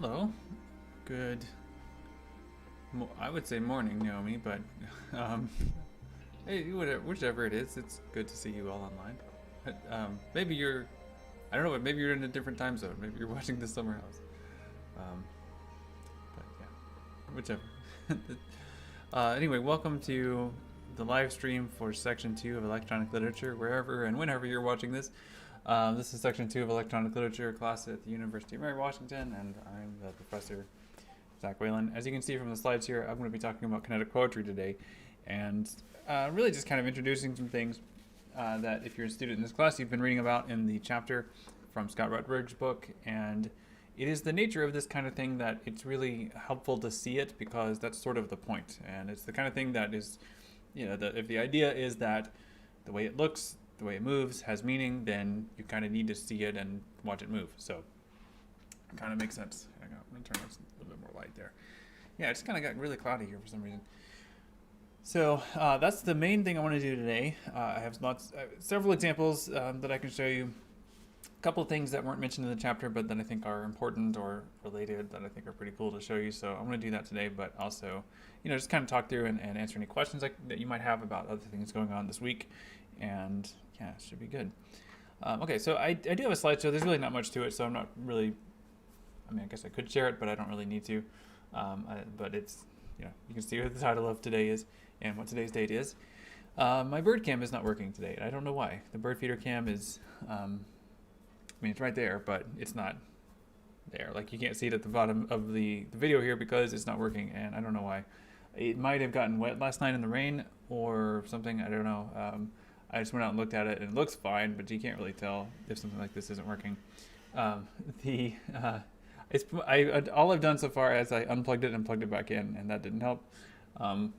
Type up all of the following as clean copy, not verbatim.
Hello. Good. I would say morning, Naomi, but um, hey, whichever it is, it's good to see you all online. Maybe you're, I don't know, but maybe you're in a different time zone. Maybe you're watching the summer house. Um, but yeah, whichever. Anyway, welcome to the live stream for Section 2 of Electronic Literature, wherever and whenever you're watching this. This is Section 2 of Electronic Literature class at the University of Mary Washington, and I'm the professor, Zach Whalen. As you can see from the slides here, I'm going to be talking about kinetic poetry today, and really just kind of introducing some things that if you're a student in this class, you've been reading about in the chapter from Scott Rutledge's book, and it is the nature of this kind of thing that it's really helpful to see it because that's sort of the point, and it's the kind of thing that is, if the idea is that the way it looks, the way it moves has meaning, then you kind of need to see it and watch it move. So it kind of makes sense. I'm going to turn this a little bit more light there. Yeah, it just kind of got really cloudy here for some reason. So that's the main thing I want to do today. I have several examples that I can show you. A couple of things that weren't mentioned in the chapter, but that I think are important or related that I think are pretty cool to show you. So I'm going to do that today, but also, just kind of talk through and answer any questions that you might have about other things going on this week. And yeah, it should be good. Okay, so I do have a slideshow. There's really not much to it, so I'm not really, I guess I could share it, but I don't really need to. But it's, you can see what the title of today is and what today's date is. My bird cam is not working today. I don't know why. The bird feeder cam is, it's right there, but it's not there. Like, you can't see it at the bottom of the video here because it's not working, and I don't know why. It might have gotten wet last night in the rain or something. I don't know. I just went out and looked at it, and it looks fine, but you can't really tell if something like this isn't working. All I've done so far is I unplugged it and plugged it back in, and that didn't help. I'm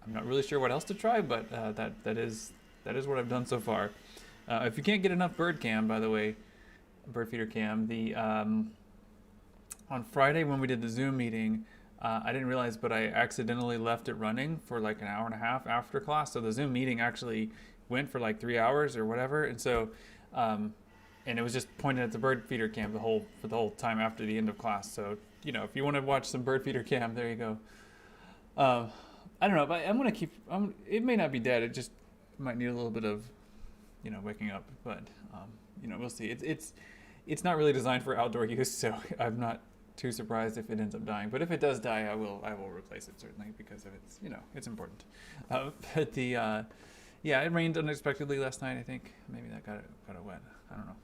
not really sure what else to try, but that is what I've done so far. If you can't get enough bird cam, by the way, bird feeder cam, on Friday when we did the Zoom meeting, I didn't realize, but I accidentally left it running for like an hour and a half after class. So the Zoom meeting actually went for like 3 hours or whatever. And so, and it was just pointed at the bird feeder cam for the whole time after the end of class. So, if you want to watch some bird feeder cam, there you go. I don't know, but I'm going to it may not be dead. It just might need a little bit of, waking up, but, we'll see. It's not really designed for outdoor use. So I'm not too surprised if it ends up dying, but if it does die, I will replace it, certainly, because of its, it's important. But it rained unexpectedly last night. I think maybe that got it wet. I don't know.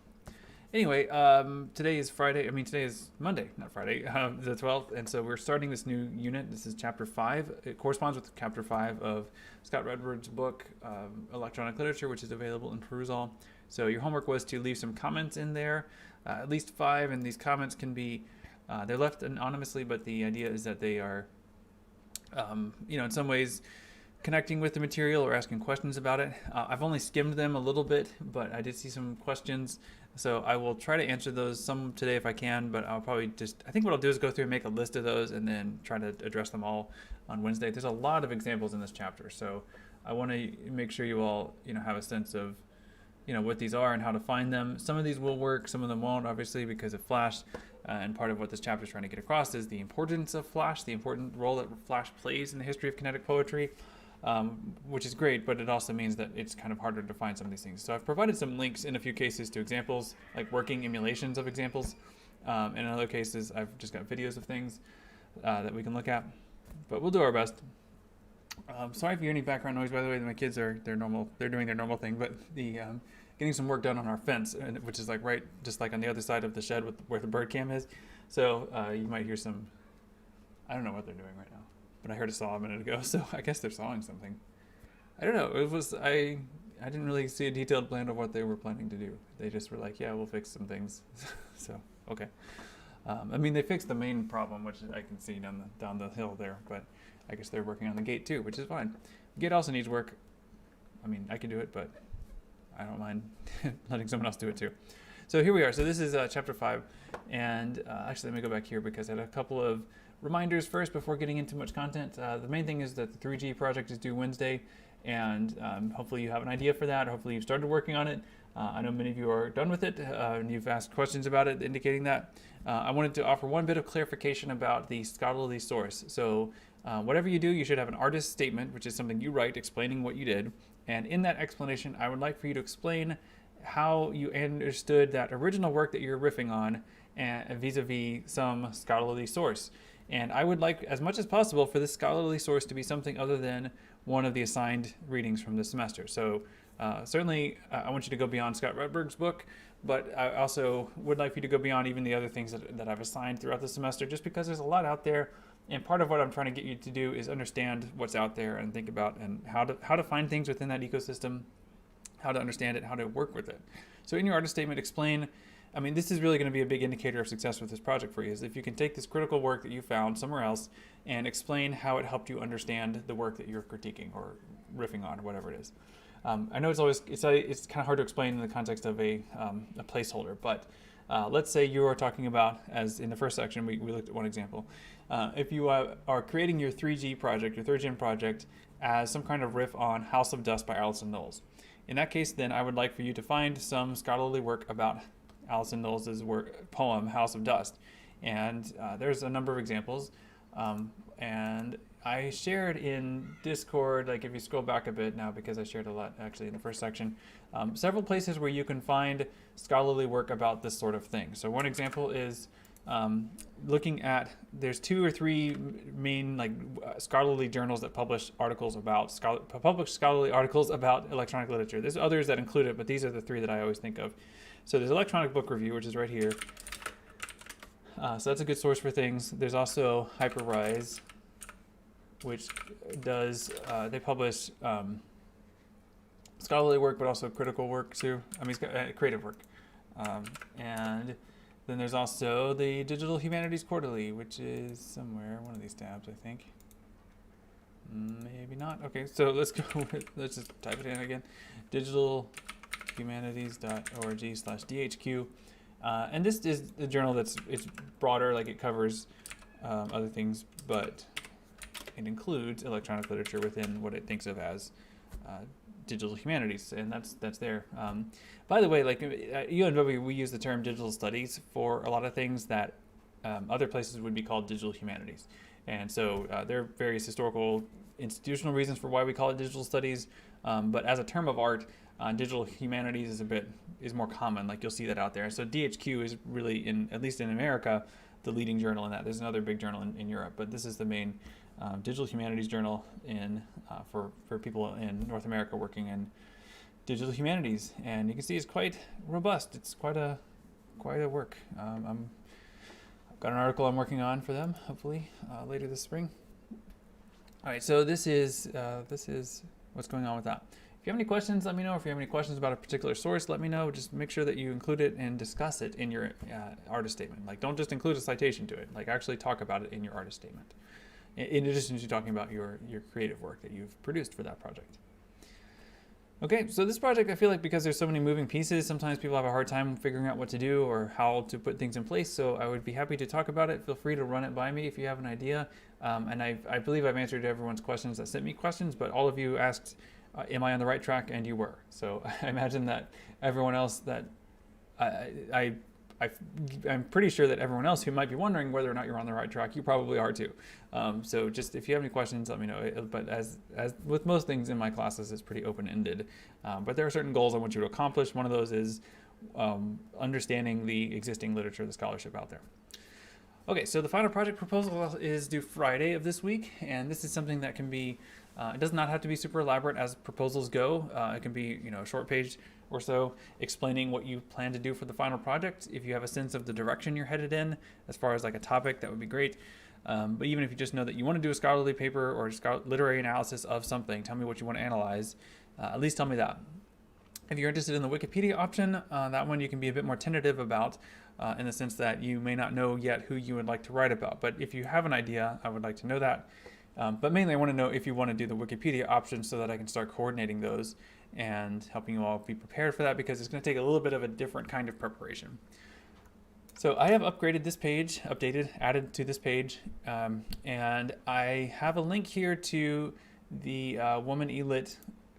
Anyway, today is Friday. Today is Monday, not Friday, the 12th, and so we're starting this new unit. This is chapter 5. It corresponds with chapter 5 of Scott Rutledge's book, Electronic Literature, which is available in Perusall. So your homework was to leave some comments in there, at least 5, and these comments can be they're left anonymously, but the idea is that they are, in some ways connecting with the material or asking questions about it. I've only skimmed them a little bit, but I did see some questions. So I will try to answer those some today if I can, but I'll probably I think what I'll do is go through and make a list of those and then try to address them all on Wednesday. There's a lot of examples in this chapter, so I want to make sure you all, have a sense of, what these are and how to find them. Some of these will work, some of them won't, obviously, because of Flash. And part of what this chapter is trying to get across is the importance of Flash, the important role that Flash plays in the history of kinetic poetry, which is great, but it also means that it's kind of harder to find some of these things. So I've provided some links in a few cases to examples, like working emulations of examples. And in other cases, I've just got videos of things that we can look at, but we'll do our best. Sorry if you hear any background noise, by the way. My kids they're doing their normal thing, but the getting some work done on our fence, which is right just like on the other side of the shed where the bird cam is. So you might hear some, I don't know what they're doing right now, but I heard a saw a minute ago, so I guess they're sawing something. I don't know. I didn't really see a detailed plan of what they were planning to do. They just were like, yeah, we'll fix some things. So okay. They fixed the main problem, which I can see down the hill there, but I guess they're working on the gate too, which is fine. The gate also needs work. I can do it, but I don't mind letting someone else do it too. So here we are. So this is chapter 5. And actually, let me go back here because I had a couple of reminders first before getting into much content. The main thing is that the 3G project is due Wednesday. And hopefully you have an idea for that, or hopefully you've started working on it. I know many of you are done with it, and you've asked questions about it, indicating that. I wanted to offer one bit of clarification about the scholarly source. So whatever you do, you should have an artist statement, which is something you write explaining what you did. And in that explanation, I would like for you to explain how you understood that original work that you're riffing on vis-a-vis some scholarly source. And I would like, as much as possible, for this scholarly source to be something other than one of the assigned readings from the semester. So certainly I want you to go beyond Scott Rudberg's book, but I also would like for you to go beyond even the other things that I've assigned throughout the semester, just because there's a lot out there. And part of what I'm trying to get you to do is understand what's out there and think about and how to find things within that ecosystem, how to understand it, how to work with it. So in your artist statement, explain, I mean, this is really going to be a big indicator of success with this project for you, is if you can take this critical work that you found somewhere else and explain how it helped you understand the work that you're critiquing or riffing on, whatever it is. I know it's kind of hard to explain in the context of a placeholder, but let's say you are talking about, as in the first section, we looked at one example. If you are creating your 3G project, your third gen project, as some kind of riff on House of Dust by Alison Knowles. In that case, then I would like for you to find some scholarly work about Alison Knowles' poem, House of Dust. And there's a number of examples. And I shared in Discord, like if you scroll back a bit now, because I shared a lot actually in the first section, several places where you can find scholarly work about this sort of thing. So one example is looking at, there's 2 or 3 main scholarly journals that publish articles about scholarly articles about electronic literature. There's others that include it, but these are the 3 that I always think of. So there's Electronic Book Review, which is right here. So that's a good source for things. There's also Hyperrise, which does, they publish scholarly work, but also critical work too. I mean, creative work. And then there's also the Digital Humanities Quarterly, which is somewhere, one of these tabs, I think. Maybe not. Okay, so let's let's just type it in again. digitalhumanities.org/DHQ. And this is the journal it's broader, like it covers other things, but it includes electronic literature within what it thinks of as digital humanities, and that's there. By the way, like at UNW, we use the term digital studies for a lot of things that other places would be called digital humanities. And so there are various historical institutional reasons for why we call it digital studies, but as a term of art, digital humanities is more common. Like you'll see that out there. So DHQ is really, at least in America, the leading journal in that. There's another big journal in Europe, but this is the main digital humanities journal for people in North America working in digital humanities. And you can see it's quite robust. It's quite a work. I've got an article I'm working on for them, hopefully later this spring. All right, so this is what's going on with that. If you have any questions, let me know. If you have any questions about a particular source, let me know. Just make sure that you include it and discuss it in your artist statement. Like, don't just include a citation to it. Like, actually talk about it in your artist statement, in addition to talking about your creative work that you've produced for that project. Okay, so this project, I feel like because there's so many moving pieces, sometimes people have a hard time figuring out what to do or how to put things in place. So I would be happy to talk about it. Feel free to run it by me if you have an idea. And I believe I've answered everyone's questions that sent me questions, but all of you asked, am I on the right track? And you were. So I imagine that everyone else that I'm pretty sure that everyone else who might be wondering whether or not you're on the right track, you probably are too. So just if you have any questions, let me know. But as with most things in my classes, it's pretty open-ended. But there are certain goals I want you to accomplish. One of those is understanding the existing literature, the scholarship out there. Okay, so the final project proposal is due Friday of this week, and this is something that can be, it does not have to be super elaborate as proposals go. It can be, a short page or so explaining what you plan to do for the final project. If you have a sense of the direction you're headed in, as far as like a topic, that would be great. But even if you just know that you want to do a scholarly paper or literary analysis of something, tell me what you want to analyze. At least tell me that. If you're interested in the Wikipedia option, that one you can be a bit more tentative about, in the sense that you may not know yet who you would like to write about. But if you have an idea, I would like to know that. But mainly I want to know if you want to do the Wikipedia option so that I can start coordinating those and helping you all be prepared for that, because it's going to take a little bit of a different kind of preparation. So I have upgraded this page, added to this page, and I have a link here to the Woman Elit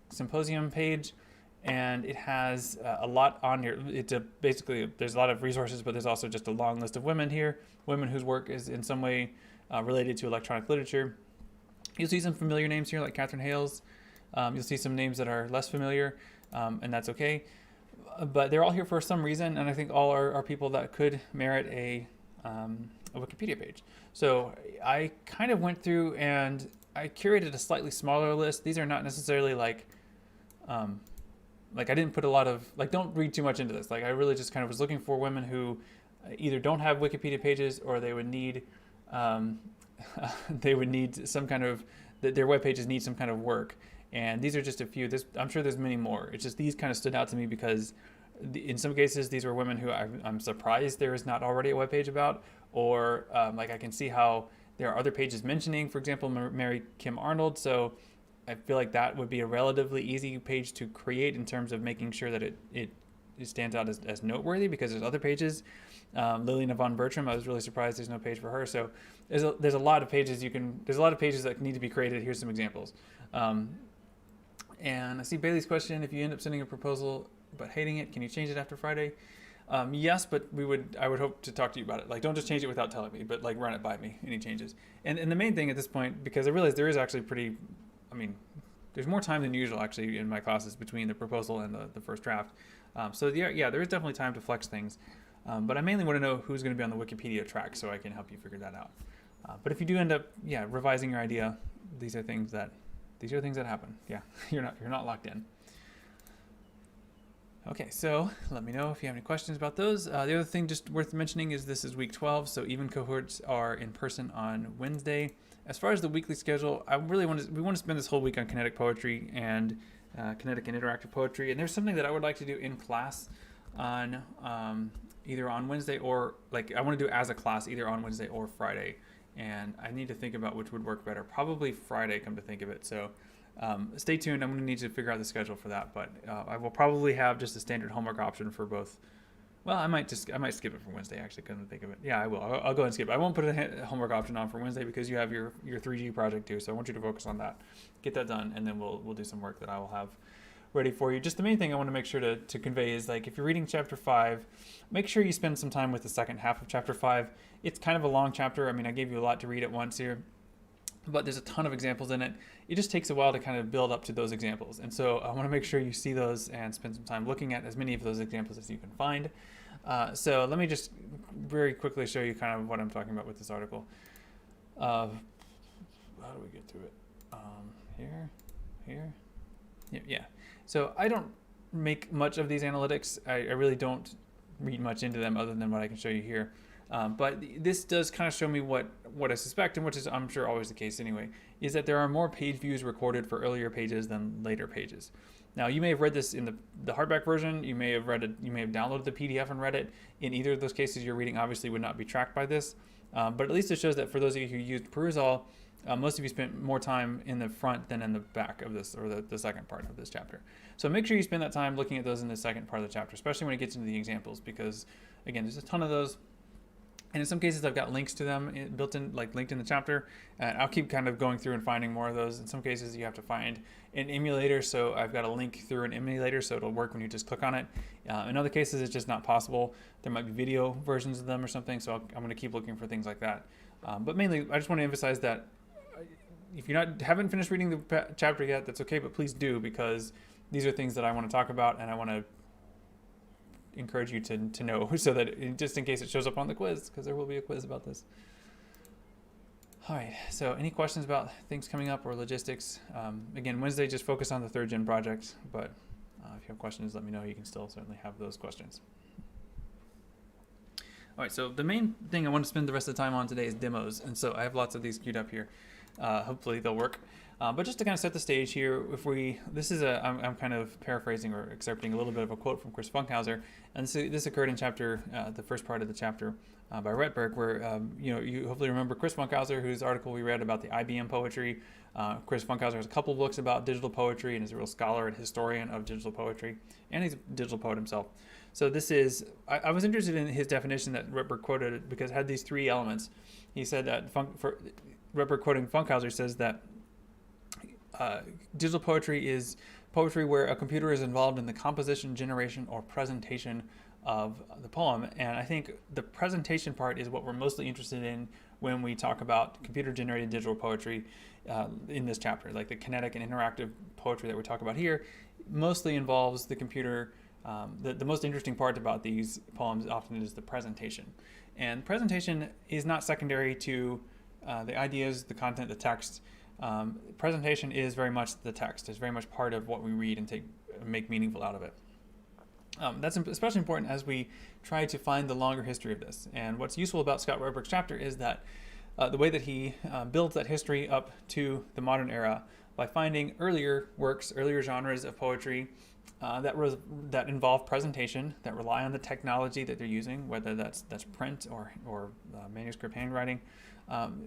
Symposium page, and it has a lot on here. It's basically, there's a lot of resources, but there's also just a long list of women here, women whose work is in some way related to electronic literature. You'll see some familiar names here, like Catherine Hales. You'll see some names that are less familiar, and that's okay. But they're all here for some reason, and I think all are people that could merit a Wikipedia page. So I kind of went through and I curated a slightly smaller list. These are not necessarily like I didn't put a lot of, like, don't read too much into this. Like, I really just kind of was looking for women who either don't have Wikipedia pages, or they would need some kind of, their web pages need some kind of work. And these are just a few. I'm sure there's many more. It's just these kind of stood out to me because in some cases these were women who I'm surprised there is not already a web page about, or like I can see how there are other pages mentioning, for example, Mary Kim Arnold. So I feel like that would be a relatively easy page to create in terms of making sure that it stands out as noteworthy, because there's other pages. Lillian Yvonne Bertram, I was really surprised there's no page for her. So there's a lot of pages there's a lot of pages that need to be created. Here's some examples. And I see Bailey's question: if you end up sending a proposal but hating it, can you change it after Friday? Yes, but I would hope to talk to you about it. Like, don't just change it without telling me, but like run it by me, any changes. And the main thing at this point, because I realize there is actually there's more time than usual actually in my classes between the proposal and the first draft. So yeah, there is definitely time to flex things. But I mainly want to know who's going to be on the Wikipedia track so I can help you figure that out. But if you do end up, revising your idea, these are things that happen. Yeah, you're not locked in. Okay, so let me know if you have any questions about those. The other thing just worth mentioning is this is week 12, so even cohorts are in person on Wednesday. As far as the weekly schedule, we want to spend this whole week on kinetic poetry and kinetic and interactive poetry. And there's something that I would like to do in class on either on Wednesday, or like I want to do as a class either on Wednesday or Friday. And I need to think about which would work better. Probably Friday, come to think of it. So stay tuned. I'm going to need to figure out the schedule for that. But I will probably have just a standard homework option for both. Well, I might skip it for Wednesday, actually, come to think of it. Yeah, I will. I'll go and skip it. I won't put a homework option on for Wednesday because you have your 3G project too. So I want you to focus on that. Get that done, and then we'll do some work that I will have ready for you. Just the main thing I want to make sure to convey is, like, if you're reading chapter 5, make sure you spend some time with the second half of chapter 5. It's kind of a long chapter. I mean, I gave you a lot to read at once here, but there's a ton of examples in it. It just takes a while to kind of build up to those examples. And so I want to make sure you see those and spend some time looking at as many of those examples as you can find. So let me just very quickly show you kind of what I'm talking about with this article. How do we get to it? Here. Yeah. So I don't make much of these analytics. I really don't read much into them other than what I can show you here. But this does kind of show me what I suspect, and which is I'm sure always the case anyway, is that there are more page views recorded for earlier pages than later pages. Now, you may have read this in the hardback version. You may have read it. You may have downloaded the PDF and read it. In either of those cases, your reading obviously would not be tracked by this. But at least it shows that for those of you who used Perusall, most of you spent more time in the front than in the back of this, or the second part of this chapter. So make sure you spend that time looking at those in the second part of the chapter, especially when it gets into the examples, because again, there's a ton of those. And in some cases, I've got links to them built in, like linked in the chapter. And I'll keep kind of going through and finding more of those. In some cases, you have to find an emulator. So I've got a link through an emulator, so it'll work when you just click on it. In other cases, it's just not possible. There might be video versions of them or something. So I'm going to keep looking for things like that. But mainly, I just want to emphasize that if you haven't finished reading the chapter yet, that's okay. But please do, because these are things that I want to talk about, and I want to encourage you to know, so that just in case it shows up on the quiz, because there will be a quiz about this. All right, so any questions about things coming up or logistics? Again, Wednesday, just focus on the 3rd Gen project, but if you have questions, let me know. You can still certainly have those questions. All right, so the main thing I want to spend the rest of the time on today is demos, and so I have lots of these queued up here. Hopefully they'll work. But just to kind of set the stage here, I'm kind of paraphrasing or excerpting a little bit of a quote from Chris Funkhauser, and this occurred in the first part of the chapter by Retberg, where you hopefully remember Chris Funkhauser, whose article we read about the IBM poetry. Chris Funkhauser has a couple books about digital poetry and is a real scholar and historian of digital poetry, and he's a digital poet himself. So this is, I was interested in his definition that Retberg quoted because it had these 3 elements. He said that Retberg, quoting Funkhauser, says that digital poetry is poetry where a computer is involved in the composition, generation, or presentation of the poem. And I think the presentation part is what we're mostly interested in when we talk about computer-generated digital poetry in this chapter. Like the kinetic and interactive poetry that we talk about here mostly involves the computer. The most interesting part about these poems often is the presentation. And presentation is not secondary to the ideas, the content, the text. Presentation is very much the text. It's very much part of what we read and make meaningful out of it. That's especially important as we try to find the longer history of this. And what's useful about Scott Roebuck's chapter is that the way that he builds that history up to the modern era by finding earlier works, earlier genres of poetry that involve presentation, that rely on the technology that they're using, whether that's print or manuscript handwriting,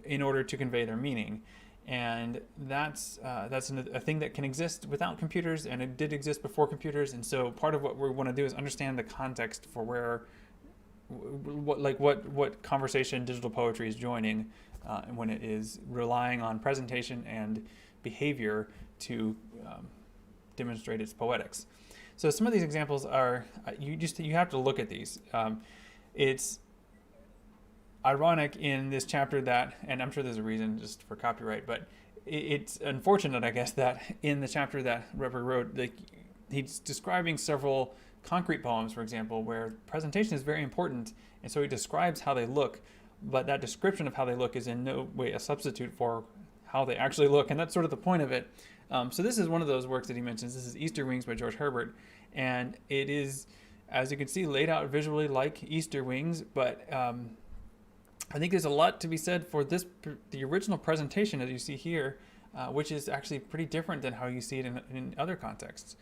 in order to convey their meaning. And that's a thing that can exist without computers, and it did exist before computers. And so part of what we want to do is understand the context for what conversation digital poetry is joining when it is relying on presentation and behavior to demonstrate its poetics. So some of these examples are you have to look at these. It's ironic in this chapter that, and I'm sure there's a reason just for copyright, but it's unfortunate, I guess, that in the chapter that Roebuck wrote, he's describing several concrete poems, for example, where presentation is very important, and so he describes how they look, but that description of how they look is in no way a substitute for how they actually look, and that's sort of the point of it. So this is one of those works that he mentions. This is Easter Wings by George Herbert, and it is, as you can see, laid out visually like Easter wings, but I think there's a lot to be said for the original presentation as you see here, which is actually pretty different than how you see it in other contexts.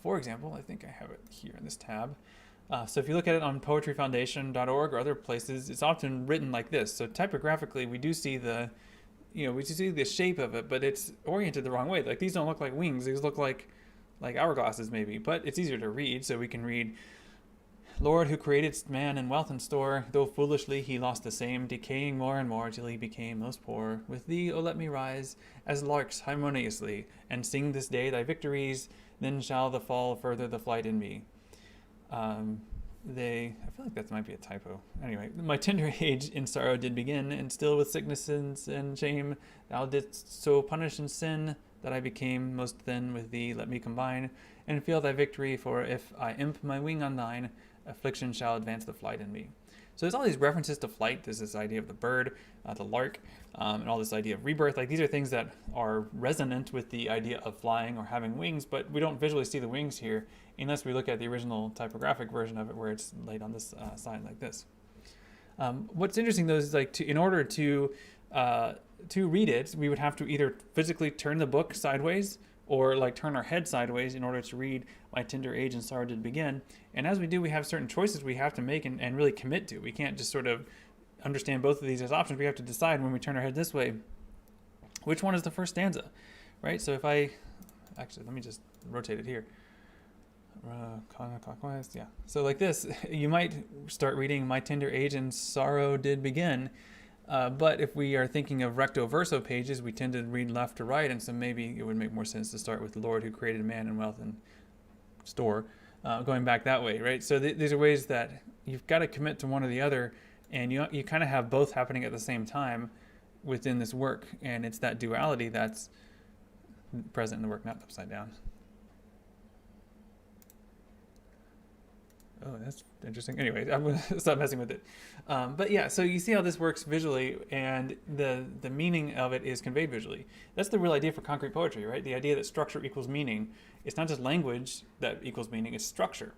For example, I think I have it here in this tab. So if you look at it on poetryfoundation.org or other places, it's often written like this. So typographically, we do see the shape of it, but it's oriented the wrong way. Like these don't look like wings; these look like hourglasses maybe. But it's easier to read, so we can read. Lord, who created man in wealth and store, though foolishly he lost the same, decaying more and more till he became most poor. With thee, O let me rise, as larks harmoniously, and sing this day thy victories, then shall the fall further the flight in me. I feel like that might be a typo. Anyway, my tender age in sorrow did begin, and still with sicknesses and shame, thou didst so punish and sin, that I became most thin. With thee let me combine, and feel thy victory, for if I imp my wing on thine, affliction shall advance the flight in me. So there's all these references to flight. There's this idea of the bird, the lark, and all this idea of rebirth. Like these are things that are resonant with the idea of flying or having wings, but we don't visually see the wings here unless we look at the original typographic version of it where it's laid on this side like this. What's interesting though is in order to read it, we would have to either physically turn the book sideways or turn our head sideways in order to read my tender age and sorrow did begin. And as we do, we have certain choices we have to make and really commit to. We can't just sort of understand both of these as options. We have to decide when we turn our head this way, which one is the first stanza, right? So if let me just rotate it here. Counterclockwise, yeah. So like this, you might start reading my tender age and sorrow did begin. But if we are thinking of recto verso pages, we tend to read left to right, and so maybe it would make more sense to start with the Lord who created man in wealth and store, going back that way, right? So these are ways that you've got to commit to one or the other, and you kind of have both happening at the same time within this work, and it's that duality that's present in the work, not upside down. Oh, that's interesting. Anyway, I'm going to stop messing with it. But yeah, so you see how this works visually, and the meaning of it is conveyed visually. That's the real idea for concrete poetry, right? The idea that structure equals meaning. It's not just language that equals meaning, it's structure.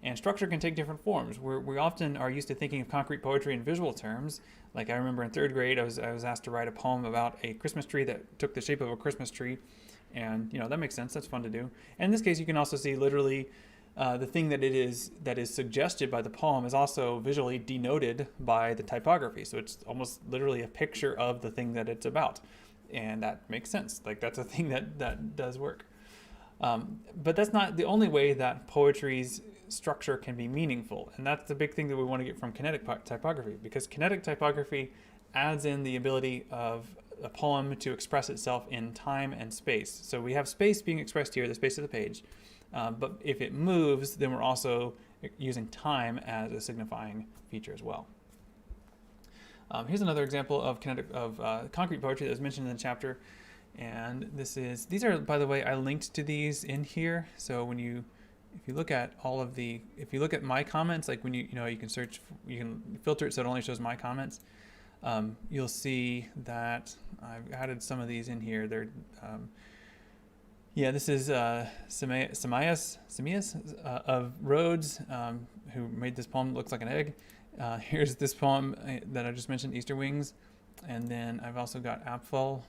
And structure can take different forms. We often are used to thinking of concrete poetry in visual terms. Like I remember in third grade, I was asked to write a poem about a Christmas tree that took the shape of a Christmas tree. And, that makes sense. That's fun to do. And in this case, you can also see literally the thing that is suggested by the poem is also visually denoted by the typography. So it's almost literally a picture of the thing that it's about. And that makes sense. That's a thing that does work. But that's not the only way that poetry's structure can be meaningful. And that's the big thing that we want to get from kinetic typography, because kinetic typography adds in the ability of a poem to express itself in time and space. So we have space being expressed here, the space of the page, but if it moves, then we're also using time as a signifying feature as well. Here's another example of concrete poetry that was mentioned in the chapter, and these are, by the way, I linked to these in here. So if you look at if you look at my comments, like when you can search, you can filter it so it only shows my comments. You'll see that I've added some of these in here. They're this is Samias of Rhodes, who made this poem that looks like an egg. Here's this poem that I just mentioned, Easter Wings. And then I've also got Apfel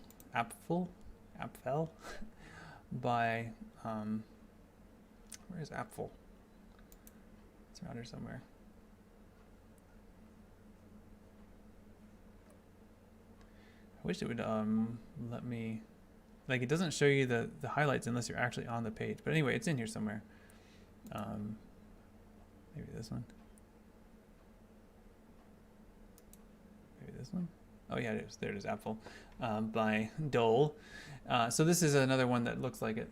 by, where is Apfel? It's around here somewhere. I wish it would let me, like, it doesn't show you the highlights unless you're actually on the page. But anyway, it's in here somewhere. Maybe this one. Maybe this one. Oh yeah, it is. There it is, Apfel, by Dole. So this is another one that looks like it.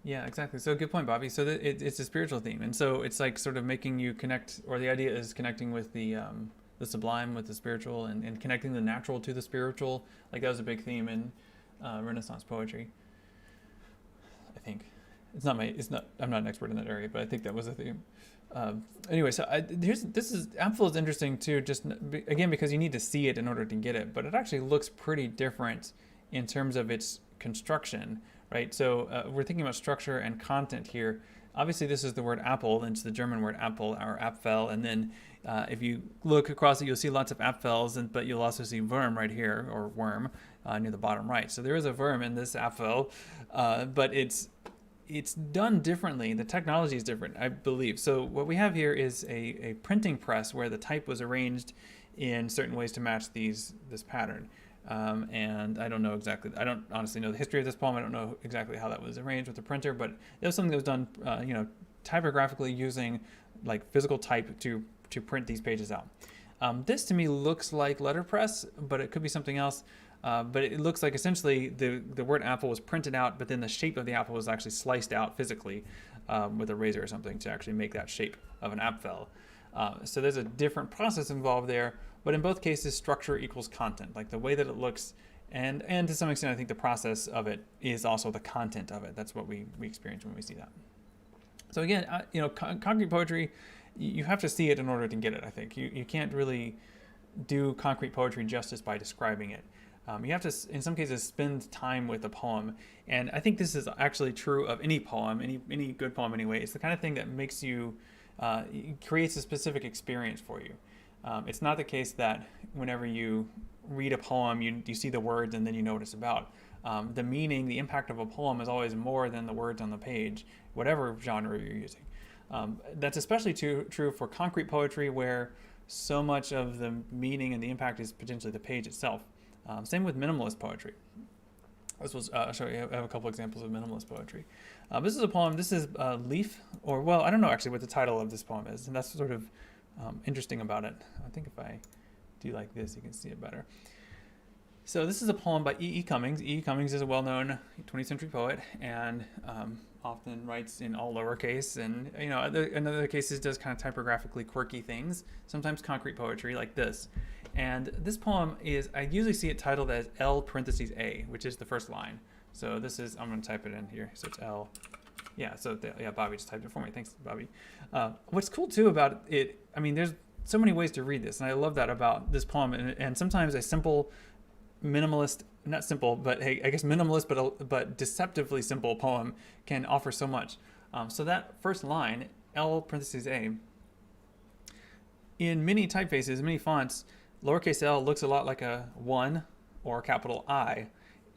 Yeah, exactly. So good point, Bobby. So it's a spiritual theme, and so it's like sort of making you connect, or the idea is connecting with the sublime with the spiritual, and connecting the natural to the spiritual. Like that was a big theme in Renaissance poetry. I think I'm not an expert in that area, but I think that was a theme. Anyway, so Apfel is interesting too, just again because you need to see it in order to get it, but it actually looks pretty different in terms of its construction, right? So we're thinking about structure and content here. Obviously, this is the word apple, and it's the German word Apfel or Apfel, and then if you look across it, you'll see lots of Apfels, but you'll also see Wurm right here, or worm, near the bottom right. So there is a Wurm in this Apfel, but it's done differently. The technology is different, I believe. So what we have here is a printing press where the type was arranged in certain ways to match this pattern. And I don't know exactly, I don't honestly know the history of this poem. I don't know exactly how that was arranged with the printer, but it was something that was done, typographically using like physical type to print these pages out. This to me looks like letterpress, but it could be something else. But it looks like essentially the word apple was printed out, but then the shape of the apple was actually sliced out physically with a razor or something to actually make that shape of an Apfel. So there's a different process involved there, but in both cases, structure equals content, like the way that it looks, and to some extent, I think the process of it is also the content of it. That's what we experience when we see that. So again, concrete poetry, you have to see it in order to get it, I think. You can't really do concrete poetry justice by describing it. You have to, in some cases, spend time with a poem. And I think this is actually true of any poem, any good poem anyway. It's the kind of thing that makes you, creates a specific experience for you. It's not the case that whenever you read a poem, you see the words and then you know what it's about. The meaning, the impact of a poem is always more than the words on the page, whatever genre you're using. That's especially true for concrete poetry, where so much of the meaning and the impact is potentially the page itself. Same with minimalist poetry. I'll show you. I have a couple examples of minimalist poetry. This is a poem. This is Leaf, or well, I don't know actually what the title of this poem is, and that's sort of interesting about it. I think if I do like this, you can see it better. So this is a poem by E.E. Cummings. E.E. Cummings is a well-known 20th century poet, and often writes in all lowercase, and in other cases does kind of typographically quirky things. Sometimes concrete poetry like this. And this poem is, I usually see it titled as L parentheses A, which is the first line. So this is, I'm going to type it in here. So it's L. Yeah, Bobby just typed it for me. Thanks, Bobby. What's cool too about it, I mean, there's so many ways to read this, and I love that about this poem. And sometimes a simple minimalist, not simple, but hey, I guess minimalist, but deceptively simple poem can offer so much. So that first line, L parentheses A, in many typefaces, many fonts, lowercase l looks a lot like a 1 or a capital I.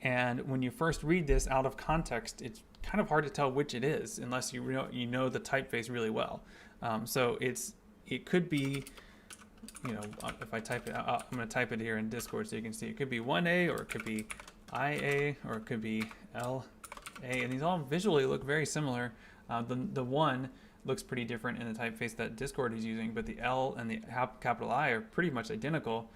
And when you first read this out of context, it's kind of hard to tell which it is unless you know the typeface really well. So it could be, if I type it, I'm going to type it here in Discord so you can see. It could be 1A, or it could be IA, or it could be LA, and these all visually look very similar. The 1 looks pretty different in the typeface that Discord is using, but the L and the capital I are pretty much identical.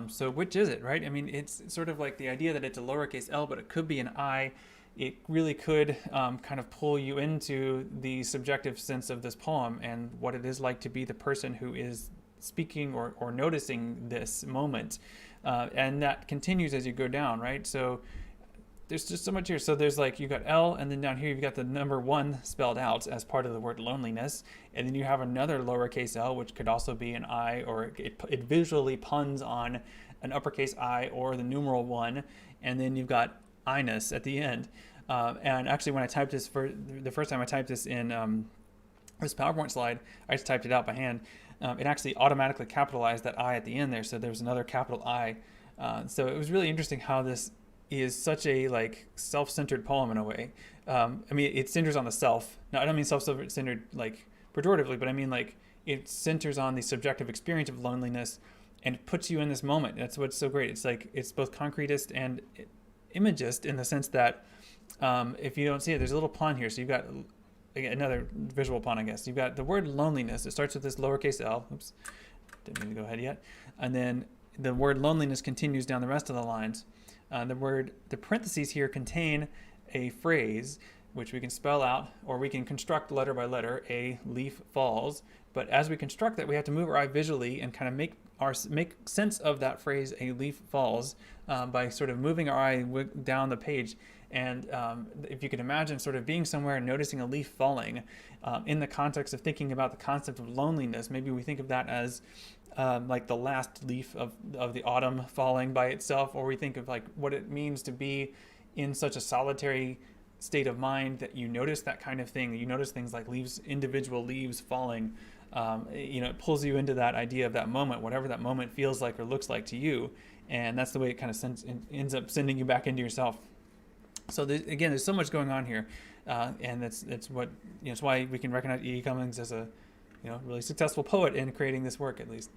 So which is it, right? I mean, it's sort of like the idea that it's a lowercase L, but it could be an I. It really could kind of pull you into the subjective sense of this poem and what it is like to be the person who is speaking or noticing this moment. And that continues as you go down, right? So there's just so much here. So there's like, you've got L, and then down here you've got the number 1 spelled out as part of the word loneliness. And then you have another lowercase L, which could also be an I, or it visually puns on an uppercase I or the numeral 1. And then you've got I-ness at the end. And actually, when I typed this for the first time I typed this in this PowerPoint slide, I just typed it out by hand. It actually automatically capitalized that I at the end there. So there was another capital I. So it was really interesting how this is such a like self-centered poem in a way. I mean, it centers on the self. Now, I don't mean self-centered like pejoratively, but I mean like it centers on the subjective experience of loneliness and it puts you in this moment. That's what's so great. It's like it's both concretist and imagist in the sense that if you don't see it, there's a little pun here. So you've got another visual pun, I guess. You've got the word loneliness. It starts with this lowercase L. Oops, didn't mean to go ahead yet. And then the word loneliness continues down the rest of the lines. The parentheses here contain a phrase which we can spell out, or we can construct letter by letter. A leaf falls. But as we construct that, we have to move our eye visually and kind of make sense of that phrase, a leaf falls, by sort of moving our eye down the page. And if you can imagine sort of being somewhere and noticing a leaf falling in the context of thinking about the concept of loneliness, maybe we think of that as like the last leaf of the autumn falling by itself, or we think of like what it means to be in such a solitary state of mind that you notice that kind of thing. You notice things like leaves, individual leaves falling. It pulls you into that idea of that moment, whatever that moment feels like or looks like to you. And that's the way it kind of ends up sending you back into yourself. So there's so much going on here, and that's what it's why we can recognize E. Cummings as a really successful poet in creating this work, at least.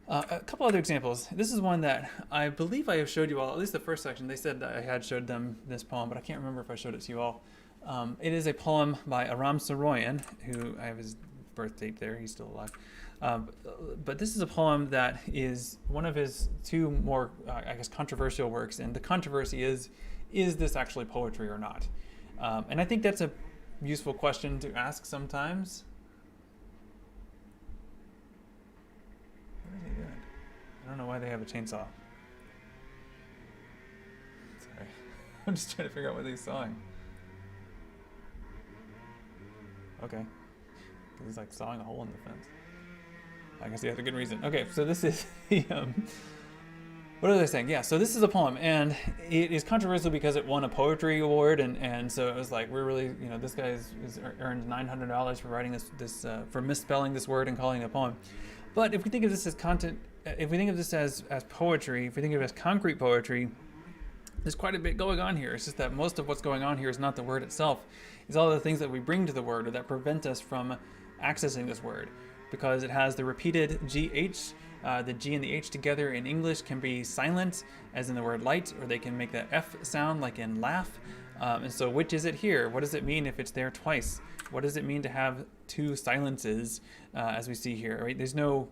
A couple other examples. This is one that I believe I have showed you all, at least the first section. They said that I had showed them this poem, but I can't remember if I showed it to you all. It is a poem by Aram Saroyan, who I have his birth date there. He's still alive. But this is a poem that is one of his 2 more, controversial works. And the controversy is this actually poetry or not? And I think that's a useful question to ask sometimes. What are they doing? I don't know why they have a chainsaw. Sorry. I'm just trying to figure out what he's sawing. Okay. He's like sawing a hole in the fence. I guess he has a good reason. Okay, so this is the what was I saying? Yeah, so this is a poem, and it is controversial because it won a poetry award, and so it was like, we're really, this guy is earned $900 for writing this for misspelling this word and calling it a poem. But if we think of this as content, if we think of this as poetry, if we think of it as concrete poetry, there's quite a bit going on here. It's just that most of what's going on here is not the word itself. It's all the things that we bring to the word or that prevent us from accessing this word, because it has the repeated GH. The G and the H together in English can be silent, as in the word light, or they can make that F sound like in laugh. And so which is it here? What does it mean if it's there twice? What does it mean to have 2 silences, as we see here? Right? There's no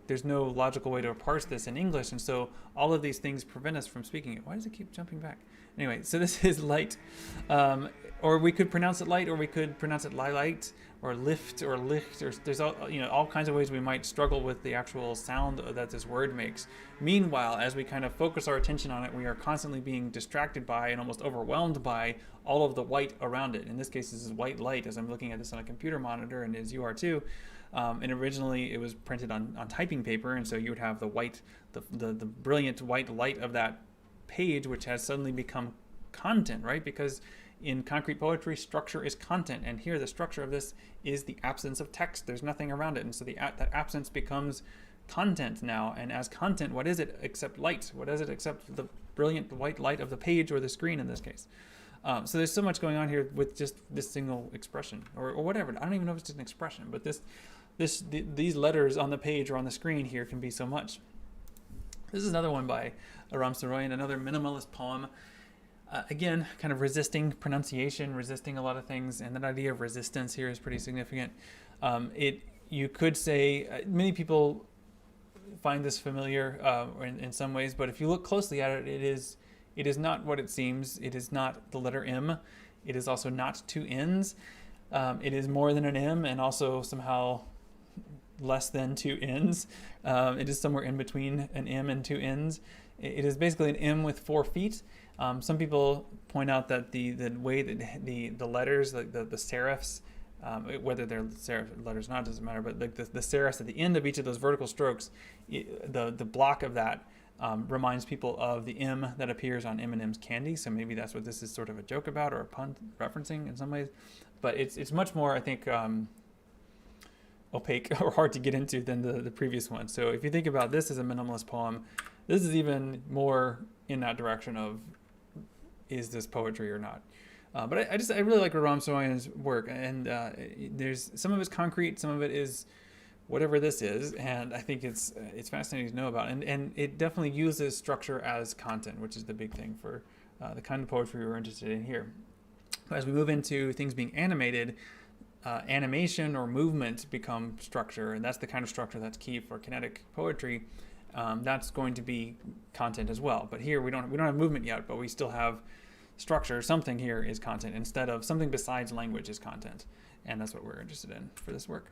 logical way to parse this in English, and so all of these things prevent us from speaking it. Why does it keep jumping back? Anyway, so this is light, or we could pronounce it light, or we could pronounce it light, or lift, or licht, or there's all kinds of ways we might struggle with the actual sound that this word makes. Meanwhile, as we kind of focus our attention on it, we are constantly being distracted by and almost overwhelmed by all of the white around it. In this case, this is white light, as I'm looking at this on a computer monitor, and as you are too. And originally it was printed on typing paper, and so you would have the white, the brilliant white light of that page, which has suddenly become content, right? Because in concrete poetry, structure is content, and here the structure of this is the absence of text. There's nothing around it, and so that absence becomes content now. And as content, what is it except light? What is it except the brilliant white light of the page or the screen in this case? So there's so much going on here with just this single expression, or whatever. I don't even know if it's just an expression, but these letters on the page or on the screen here can be so much. This is another one by Aram Saroyan, another minimalist poem. Again, kind of resisting pronunciation, resisting a lot of things, and that idea of resistance here is pretty significant. You could say many people find this familiar in some ways, but if you look closely at it, it is not what it seems. It is not the letter M. It is also not two N's. It is more than an M and also somehow less than two N's. It is somewhere in between an M and two N's. It is basically an M with 4 feet. Some people point out that the way that the letters, like the serifs, whether they're serif letters or not doesn't matter, but like the serifs at the end of each of those vertical strokes, the block of that reminds people of the M that appears on M&M's candy. So maybe that's what this is sort of a joke about or a pun referencing in some ways. But it's much more, I think, opaque or hard to get into than the previous one. So if you think about this as a minimalist poem, this is even more in that direction of, is this poetry or not? But I really like Ram Soyan's work, and there's some of it's concrete, some of it is whatever this is, and I think it's fascinating to know about, and it definitely uses structure as content, which is the big thing for the kind of poetry we're interested in here. As we move into things being animated, animation or movement become structure, and that's the kind of structure that's key for kinetic poetry. That's going to be content as well. But here we don't have movement yet, but we still have structure. Something here is content instead of something besides language is content, and that's what we're interested in for this work.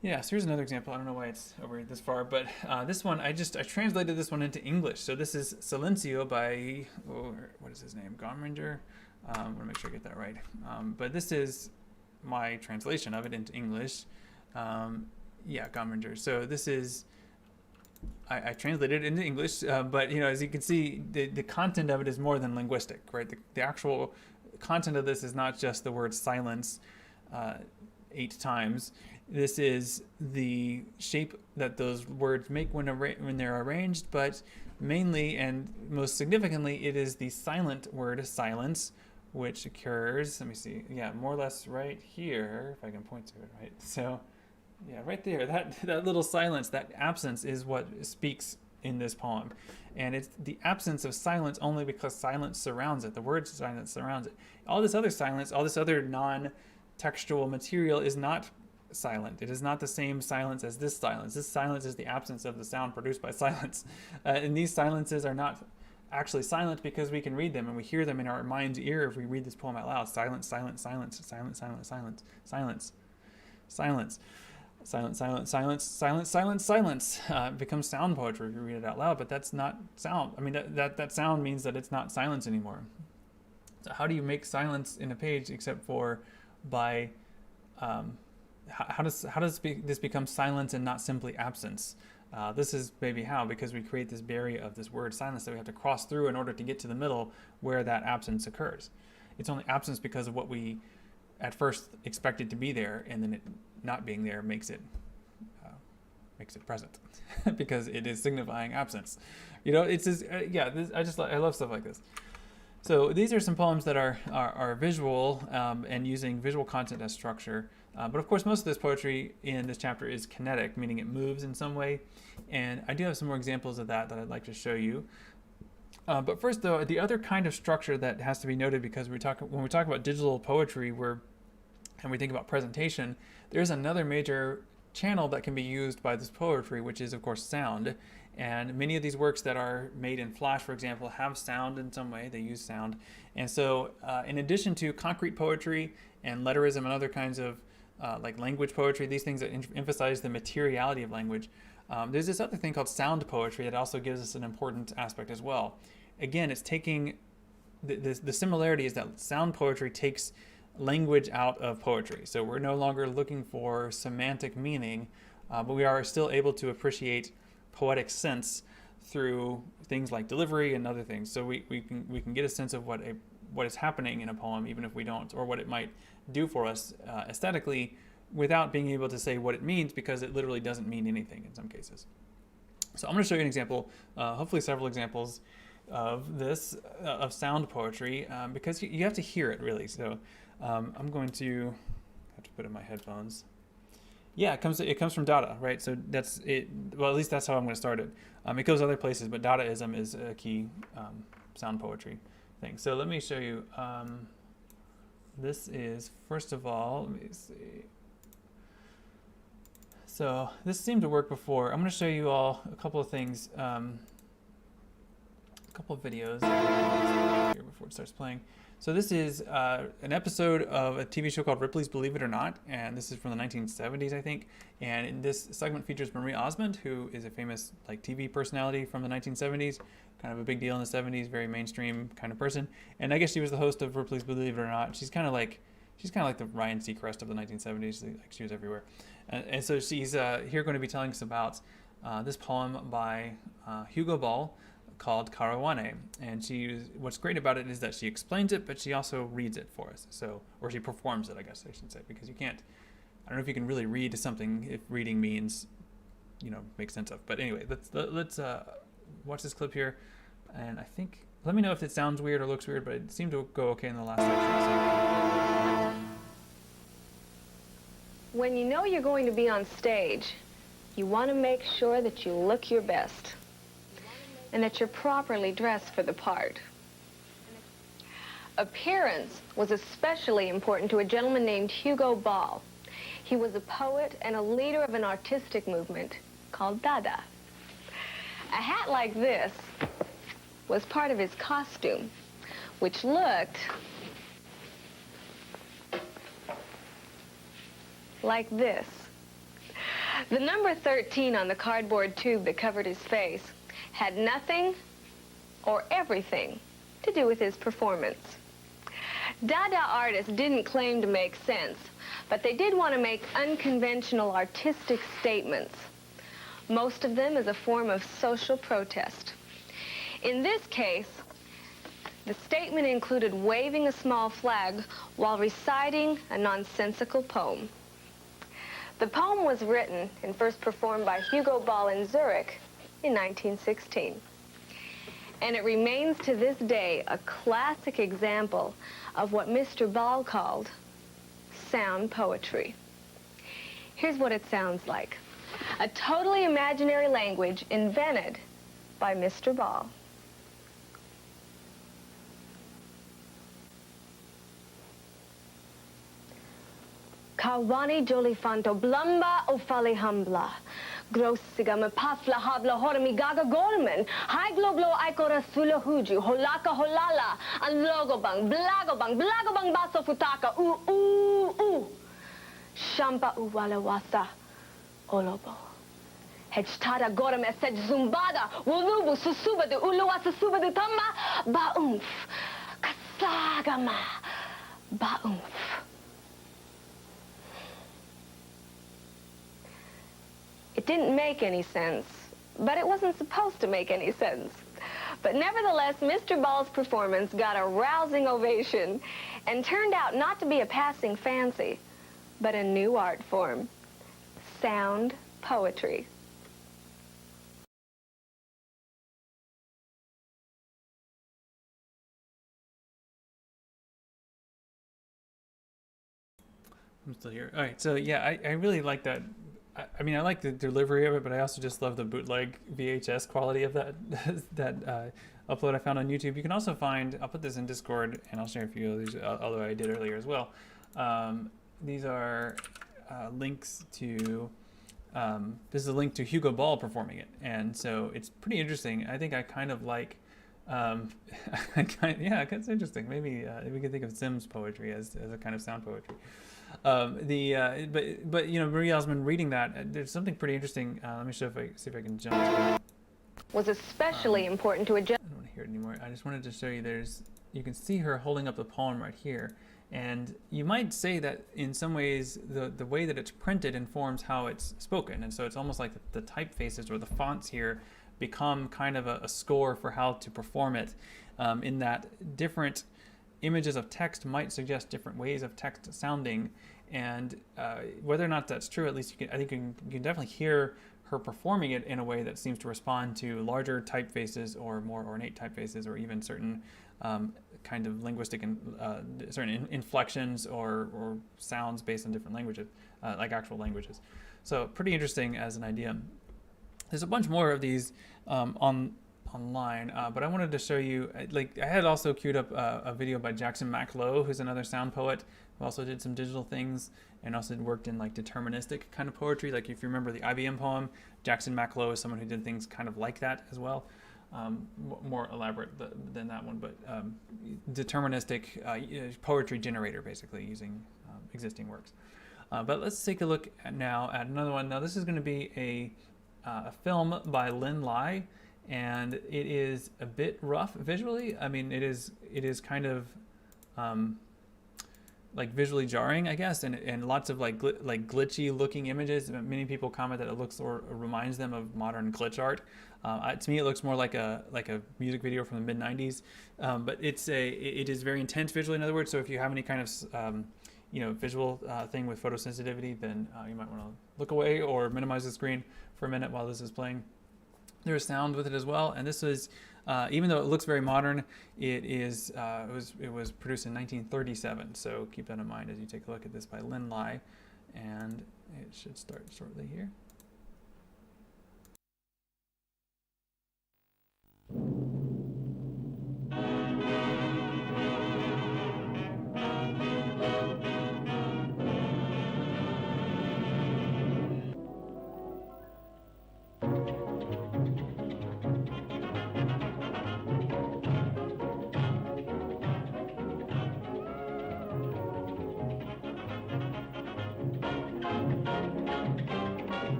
Yeah, so here's another example. I don't know why it's over this far, but this one, I translated this one into English. So this is Silencio by, what is his name? Gomringer? I want to make sure I get that right. But this is my translation of it into English. Yeah, Gomringer. So this is, I translated it into English, but as you can see, the content of it is more than linguistic, right? The actual content of this is not just the word silence 8 times. This is the shape that those words make when they're arranged, but mainly and most significantly, it is the silent word silence, which occurs, let me see, yeah, more or less right here, if I can point to it, right? So, yeah, right there, that little silence, that absence is what speaks in this poem. And it's the absence of silence only because silence surrounds it. The word silence surrounds it. All this other silence, all this other non-textual material is not silent. It is not the same silence as this silence. This silence is the absence of the sound produced by silence. And these silences are not actually silent because we can read them and we hear them in our mind's ear if we read this poem out loud. Silence, silence, silence, silence, silence, silence, silence, silence. Silence, silence, silence, silence, silence, silence becomes sound poetry if you read it out loud, but that's not sound. I mean, that sound means that it's not silence anymore. So how do you make silence in a page except for by, how does this become silence and not simply absence? This is maybe how, because we create this barrier of this word silence that we have to cross through in order to get to the middle where that absence occurs. It's only absence because of what we at first expected to be there, and then it not being there makes it present because it is signifying absence. It's just, I love stuff like this. So these are some poems that are visual and using visual content as structure. But of course, most of this poetry in this chapter is kinetic, meaning it moves in some way. And I do have some more examples of that I'd like to show you. But first, though, the other kind of structure that has to be noted, because when we talk about digital poetry, and we think about presentation, there's another major channel that can be used by this poetry, which is, of course, sound. And many of these works that are made in Flash, for example, have sound in some way. They use sound. And so in addition to concrete poetry and letterism and other kinds of like language poetry, these things that emphasize the materiality of language, there's this other thing called sound poetry that also gives us an important aspect as well. Again, it's taking, the similarity is that sound poetry takes language out of poetry. So we're no longer looking for semantic meaning, but we are still able to appreciate poetic sense through things like delivery and other things. So we can get a sense of what is happening in a poem, even if we don't, or what it might do for us aesthetically, without being able to say what it means, because it literally doesn't mean anything in some cases. So I'm going to show you an example, hopefully several examples of this, of sound poetry, because you have to hear it really. So I'm going to have to put in my headphones. Yeah, it comes from Dada, right? So that's it. Well, at least that's how I'm going to start it. It goes other places, but Dadaism is a key sound poetry thing. So let me show you. This is, first of all, let me see. So this seemed to work before. I'm going to show you all a couple of things, a couple of videos here before it starts playing. So this is an episode of a TV show called Ripley's Believe It or Not, and this is from the 1970s, I think. And in this segment features Marie Osmond, who is a famous like TV personality from the 1970s, kind of a big deal in the 70s, very mainstream kind of person. And I guess she was the host of Ripley's Believe It or Not. She's kind of like the Ryan Seacrest of the 1970s. Like she was everywhere. And so she's here going to be telling us about this poem by Hugo Ball, called Karawane, and what's great about it is that she explains it, but she also reads it for us. So, or she performs it, I guess I should say, because you can't. I don't know if you can really read something if reading means, make sense of. But anyway, let's watch this clip here, and I think let me know if it sounds weird or looks weird, but it seemed to go okay in the last section. When you know you're going to be on stage, you want to make sure that you look your best and that you're properly dressed for the part. Appearance was especially important to a gentleman named Hugo Ball. He was a poet and a leader of an artistic movement called Dada. A hat like this was part of his costume, which looked like this. The number 13 on the cardboard tube that covered his face had nothing or everything to do with his performance. Dada artists didn't claim to make sense, but they did want to make unconventional artistic statements, most of them as a form of social protest. In this case, the statement included waving a small flag while reciting a nonsensical poem. The poem was written and first performed by Hugo Ball in Zurich in 1916. And it remains to this day a classic example of what Mr. Ball called sound poetry. Here's what it sounds like. A totally imaginary language invented by Mr. Ball. Kawani jolifanto blumba ofali humbla. Grossiga me pafla habla hormi gaga golmen. High globlo ikora sula huju. Holaka holala. An logobang, blagobang baso futaka. Ooh. Shampa uwala wasa. Olobo. Hechtada gorem esej zumbada. Wulubu susuba de uluwasa suba de tamba. Baumf. Kasagama. Baumf. It didn't make any sense, but it wasn't supposed to make any sense. But nevertheless, Mr. Ball's performance got a rousing ovation and turned out not to be a passing fancy, but a new art form, sound poetry. I'm still here. All right, so yeah, I really like that. I mean, I like the delivery of it, but I also just love the bootleg VHS quality of that upload I found on YouTube. You can also find, I'll put this in Discord, and I'll share a few of these, although I did earlier as well. These are links to, this is a link to Hugo Ball performing it, and so it's pretty interesting. I think I kind of like, yeah, it's interesting. Maybe we could think of Sims poetry as a kind of sound poetry. But Marie Osmond reading that, there's something pretty interesting. Let me see if I can jump to it. Was especially important to a I don't want to hear it anymore. I just wanted to show you. You can see her holding up the poem right here, and you might say that in some ways the way that it's printed informs how it's spoken, and so it's almost like the typefaces or the fonts here become kind of a score for how to perform it. In that different images of text might suggest different ways of text sounding, and whether or not that's true, at least I think you can definitely hear her performing it in a way that seems to respond to larger typefaces or more ornate typefaces, or even certain kind of linguistic and certain inflections or sounds based on different languages, like actual languages. So pretty interesting as an idea. There's a bunch more of these on online, but I wanted to show you, like I had also queued up a video by Jackson Maclow, who's another sound poet who also did some digital things and also worked in like deterministic kind of poetry. Like if you remember the IBM poem, Jackson Maclow is someone who did things kind of like that as well. More elaborate than that one, but deterministic poetry generator, basically using existing works. But let's take a look now at another one. Now this is going to be a film by Lynn Lai, and it is a bit rough visually. I mean, it is kind of like visually jarring, I guess, and lots of like glitchy looking images. Many people comment that it looks or reminds them of modern glitch art. To me, it looks more like a music video from the mid '90s, but it is very intense visually. In other words, so if you have any kind of visual thing with photosensitivity, then you might want to look away or minimize the screen for a minute while this is playing. There's sound with it as well, and this is even though it looks very modern, it was produced in 1937. So keep that in mind as you take a look at this by Lynn Lai, and it should start shortly here.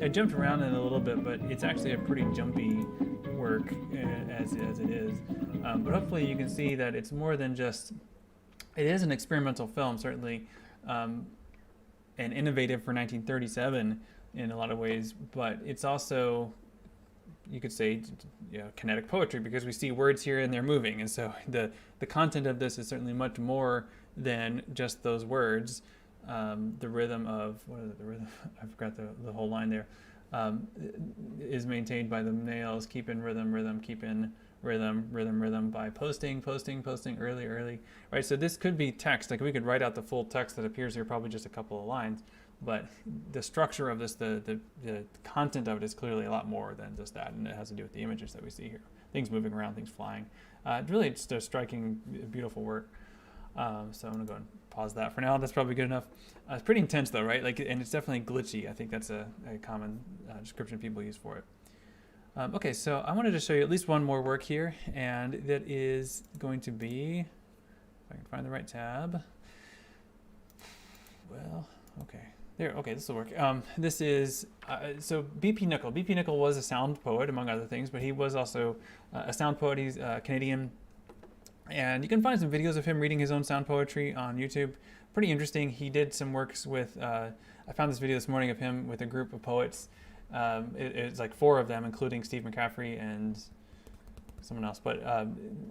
I jumped around in a little bit, but it's actually a pretty jumpy work as it is. But hopefully you can see that it's more than just, it is an experimental film, certainly, and innovative for 1937 in a lot of ways, but it's also, you could say, kinetic poetry, because we see words here and they're moving. And so the content of this is certainly much more than just those words. The rhythm of, what is it, the rhythm, I forgot the whole line there, is maintained by the males, keep in rhythm, keep in rhythm by posting early, right? So this could be text, like we could write out the full text that appears here, probably just a couple of lines, but the structure of this, the content of it is clearly a lot more than just that, and it has to do with the images that we see here. Things moving around, things flying. Really, it's just a striking, beautiful work. So I'm gonna go and pause that for now. That's probably good enough. It's pretty intense though, right? Like, and it's definitely glitchy. I think that's a common description people use for it. Okay, so I wanted to show you at least one more work here, and that is going to be, if I can find the right tab. Well, okay. There, okay, this will work. This is, so B.P. Nicol. B.P. Nicol was a sound poet, among other things, but he was also a sound poet. He's Canadian, And you can find some videos of him reading his own sound poetry on YouTube. Pretty interesting. He did some works with, I found this video this morning of him with a group of poets. It's like 4 of them, including Steve McCaffrey and someone else, but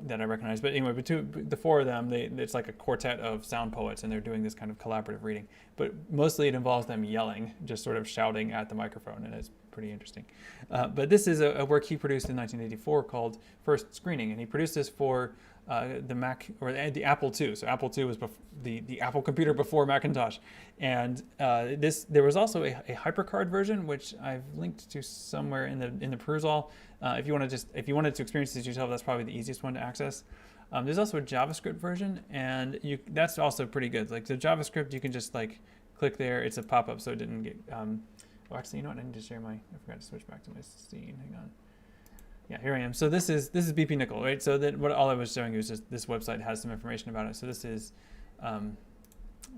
that I recognize. But anyway, the 4 of them, it's like a quartet of sound poets, and they're doing this kind of collaborative reading. But mostly it involves them yelling, just sort of shouting at the microphone, and it's pretty interesting. But this is a work he produced in 1984 called First Screening, and he produced this for the Mac, or the Apple II. So Apple II was the Apple computer before Macintosh, and there was also a HyperCard version, which I've linked to somewhere in the perusal. If you wanted to experience this yourself, that's probably the easiest one to access. There's also a JavaScript version, and that's also pretty good. Like the JavaScript, you can just like click there. It's a pop-up, so it didn't get. Oh, actually, you know what? I need to share my. I forgot to switch back to my scene. Hang on. Yeah, here I am. So this is BP Nickel, right? So that all I was showing you is just this website has some information about it. So this is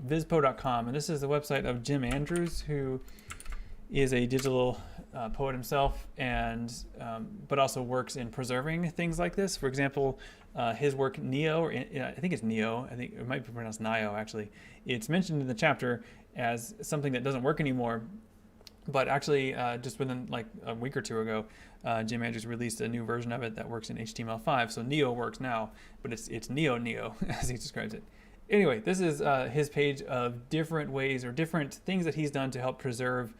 vispo.com, and this is the website of Jim Andrews, who is a digital poet himself, and but also works in preserving things like this. For example, his work Neo, or I think it's Neo. I think it might be pronounced Nio actually. It's mentioned in the chapter as something that doesn't work anymore. But actually, just within like a week or 2 ago, Jim Andrews released a new version of it that works in HTML5. So Neo works now, but it's Neo as he describes it. Anyway, this is his page of different ways or different things that he's done to help preserve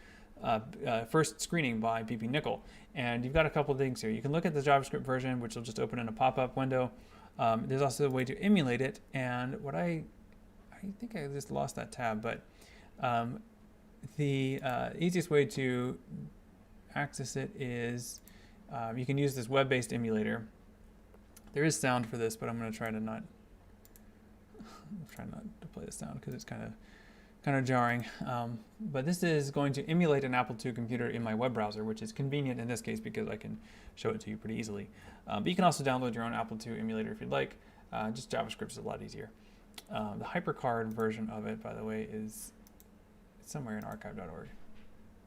First Screening by BP Nickel. And you've got a couple of things here. You can look at the JavaScript version, which will just open in a pop-up window. There's also a way to emulate it. And what I think I just lost that tab, but the easiest way to access it is you can use this web-based emulator. There is sound for this, but I'm going to try not to play the sound because it's kind of jarring. But this is going to emulate an Apple II computer in my web browser, which is convenient in this case because I can show it to you pretty easily. But you can also download your own Apple II emulator if you'd like. Just JavaScript is a lot easier. The HyperCard version of it, by the way, is somewhere in archive.org,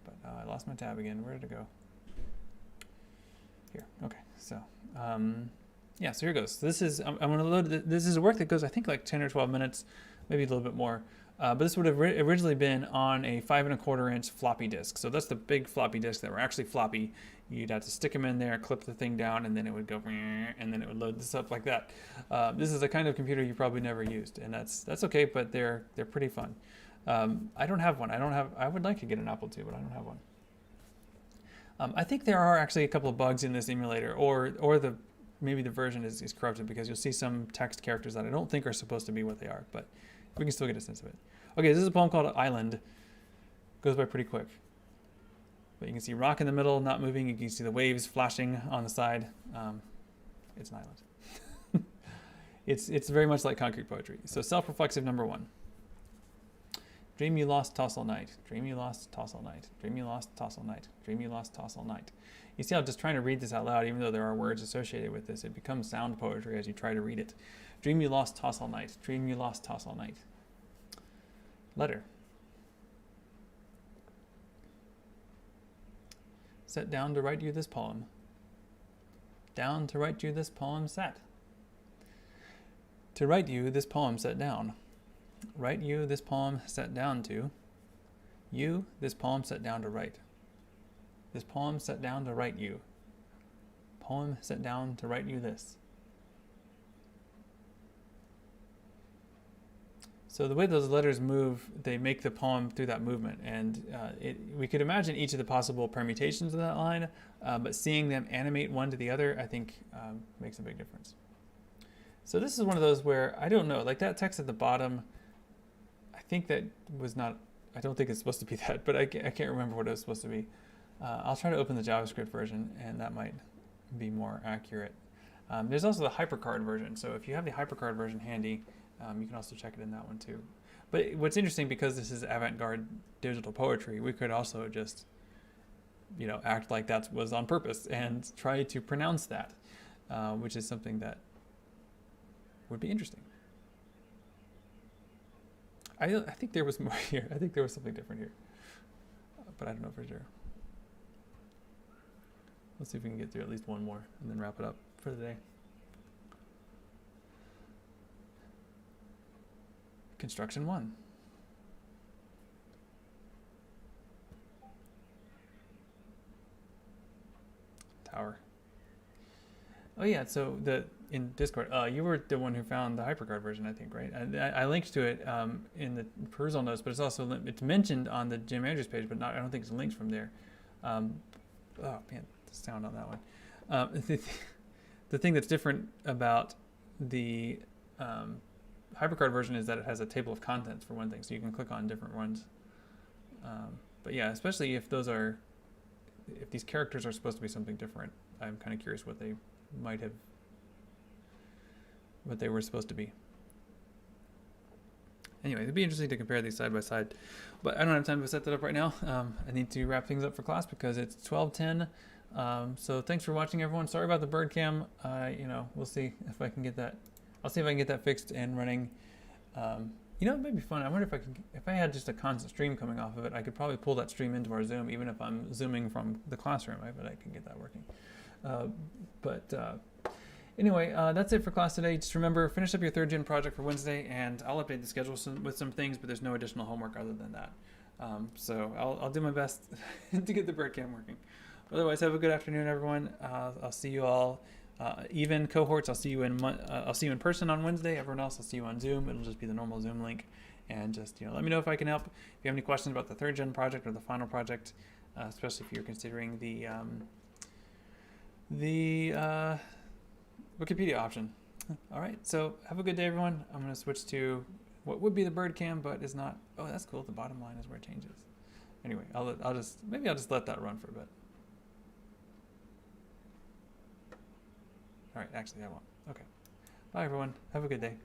but I lost my tab again. Where did it go? Here. Okay. So yeah. So here goes. So this is I'm going to load. This is a work that goes I think like 10 or 12 minutes, maybe a little bit more. But this would have originally been on a 5 1/4 inch floppy disk. So that's the big floppy disk that were actually floppy. You'd have to stick them in there, clip the thing down, and then it would go, and then it would load this up like that. This is a kind of computer you probably never used, and that's okay. But they're pretty fun. I don't have one. I would like to get an Apple II, but I don't have one. I think there are actually a couple of bugs in this emulator, or maybe the version is corrupted because you'll see some text characters that I don't think are supposed to be what they are, but we can still get a sense of it. Okay, this is a poem called Island. Goes by pretty quick. But you can see rock in the middle, not moving. You can see the waves flashing on the side. It's an island. It's very much like concrete poetry. So self-reflexive number 1. Dream you lost, toss all night. Dream you lost, toss all night. Dream you lost, toss all night. Dream you lost, toss all night. You see how just trying to read this out loud, even though there are words associated with this, it becomes sound poetry as you try to read it. Dream you lost, toss all night. Dream you lost, toss all night. Letter. Set down to write you this poem. Down to write you this poem set. To write you this poem set down. Write you this poem set down to. You this poem set down to write. This poem set down to write you. Poem set down to write you this. So the way those letters move, they make the poem through that movement. And we could imagine each of the possible permutations of that line, but seeing them animate one to the other, I think makes a big difference. So this is one of those where, I don't know, like that text at the bottom, I think that was not, I don't think it's supposed to be that, but I can't remember what it was supposed to be. I'll try to open the JavaScript version, and that might be more accurate. There's also the HyperCard version. So if you have the HyperCard version handy, you can also check it in that one too. But what's interesting, because this is avant-garde digital poetry, we could also just, act like that was on purpose and try to pronounce that, which is something that would be interesting. I think there was more here. I think there was something different here, but I don't know for sure. Let's see if we can get through at least one more and then wrap it up for the day. construction 1. Tower. Oh yeah, so in Discord, you were the one who found the HyperCard version, I think, right? I linked to it in the perusal notes, but it's also it's mentioned on the Jim Andrews page, but I don't think it's linked from there. Oh man, the sound on that one. The thing that's different about the HyperCard version is that it has a table of contents for one thing, so you can click on different ones. But yeah, especially if these characters are supposed to be something different, I'm kind of curious what they were supposed to be. Anyway, it'd be interesting to compare these side by side, but I don't have time to set that up right now. I need to wrap things up for class because it's 12:10. So thanks for watching, everyone. Sorry about the bird cam. We'll see if I can get that. I'll see if I can get that fixed and running. It might be fun. I wonder if I had just a constant stream coming off of it, I could probably pull that stream into our Zoom, even if I'm zooming from the classroom. I bet I can get that working. Anyway, that's it for class today. Just remember, finish up your 3rd gen project for Wednesday, and I'll update the schedule with some things, but there's no additional homework other than that. So I'll do my best to get the bird cam working. Otherwise, have a good afternoon, everyone. I'll see you all. Even cohorts, I'll see you in person on Wednesday. Everyone else, I'll see you on Zoom. It'll just be the normal Zoom link, and just let me know if I can help. If you have any questions about the 3rd gen project or the final project, especially if you're considering the Wikipedia option. All right, so have a good day, everyone. I'm going to switch to what would be the bird cam, but is not. Oh, that's cool. The bottom line is where it changes. Anyway, I'll just let that run for a bit. All right, actually I won't. Okay. Bye, everyone. Have a good day.